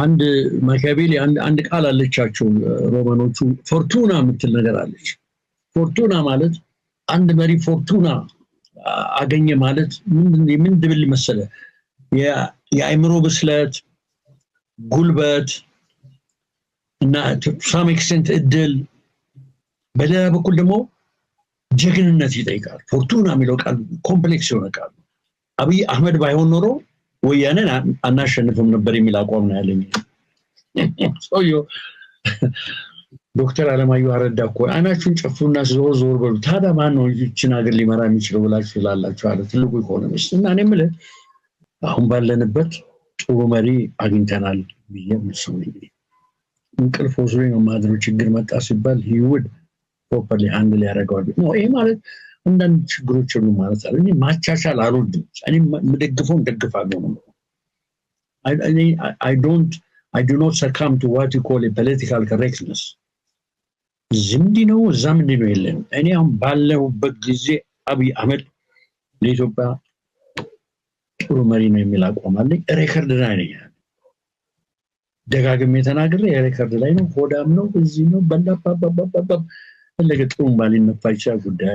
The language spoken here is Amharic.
አንድ ማኪያቬሊ አንድ ቃል አለቻቸው ሮማኖቹ ፎርቱና የምትል ነገር አለች። ፎርቱና ማለት አንድ መሪ ፎርቱና አገኘ ማለት ምን ድብል መሰለ የአእምሮ ብስለት ጉልበት እና ሳም ኤክስቴንት እድል በሌላ በኩል ደግሞ ጀግንነት ይጠይቃል። ፎርቱና የሚለው ቃል ኮምፕሌክስ የሆነ ቃል አብይ አህመድ ባይሆን ኖሮ ወያኔን አናሸንፍም ነበር የሚል አቋም ነው ያለኝ። ሰውየው ዶክተር አለማየሁ አረዳ እኮ አይናችሁን ጨፍኑና ዞር በሉ ታዲያ ማን ነው ይችን ሀገር ሊመራ የሚችለው ብላችሁ ትላላችሁ አለ ትልቁ ኢኮኖሚስት። እና እኔ የምልህ አሁን ባለንበት ጥሩ መሪ አግኝተናል ብዬ የምልሰው ነኝ። እንቅልፍ ወስዶኝ ነው ማድረው ችግር መጣ ሲባል ሂውድ ፕሮፐርሊ ሃንድል ያደርገዋል ነው። ይሄ ማለት አንዳንድ ችግሮች ሁሉ ማለት አይደል። እኔ ማቻቻል አልወድም። እኔ የምደግፈው እንደግፋለሁ ነው። I do not succumb to what you call a political correctness. ዝምዲ ነው እዛም እንዲ ነው የለም። እኔ አሁን ባለሁበት ጊዜ አብይ አህመድ ለኢትዮጵያ ጥሩ መሪ ነው የሚል አቋም አለኝ። ሬከርድ ላይ ነኝ። ደጋግሜ ተናግሬ ሬከርድ ላይ ነው። ሆዳም ነው እዚህ ነው በላባባባባ ለገጥሩም ባሊነፋ ይችላል ጉዳይ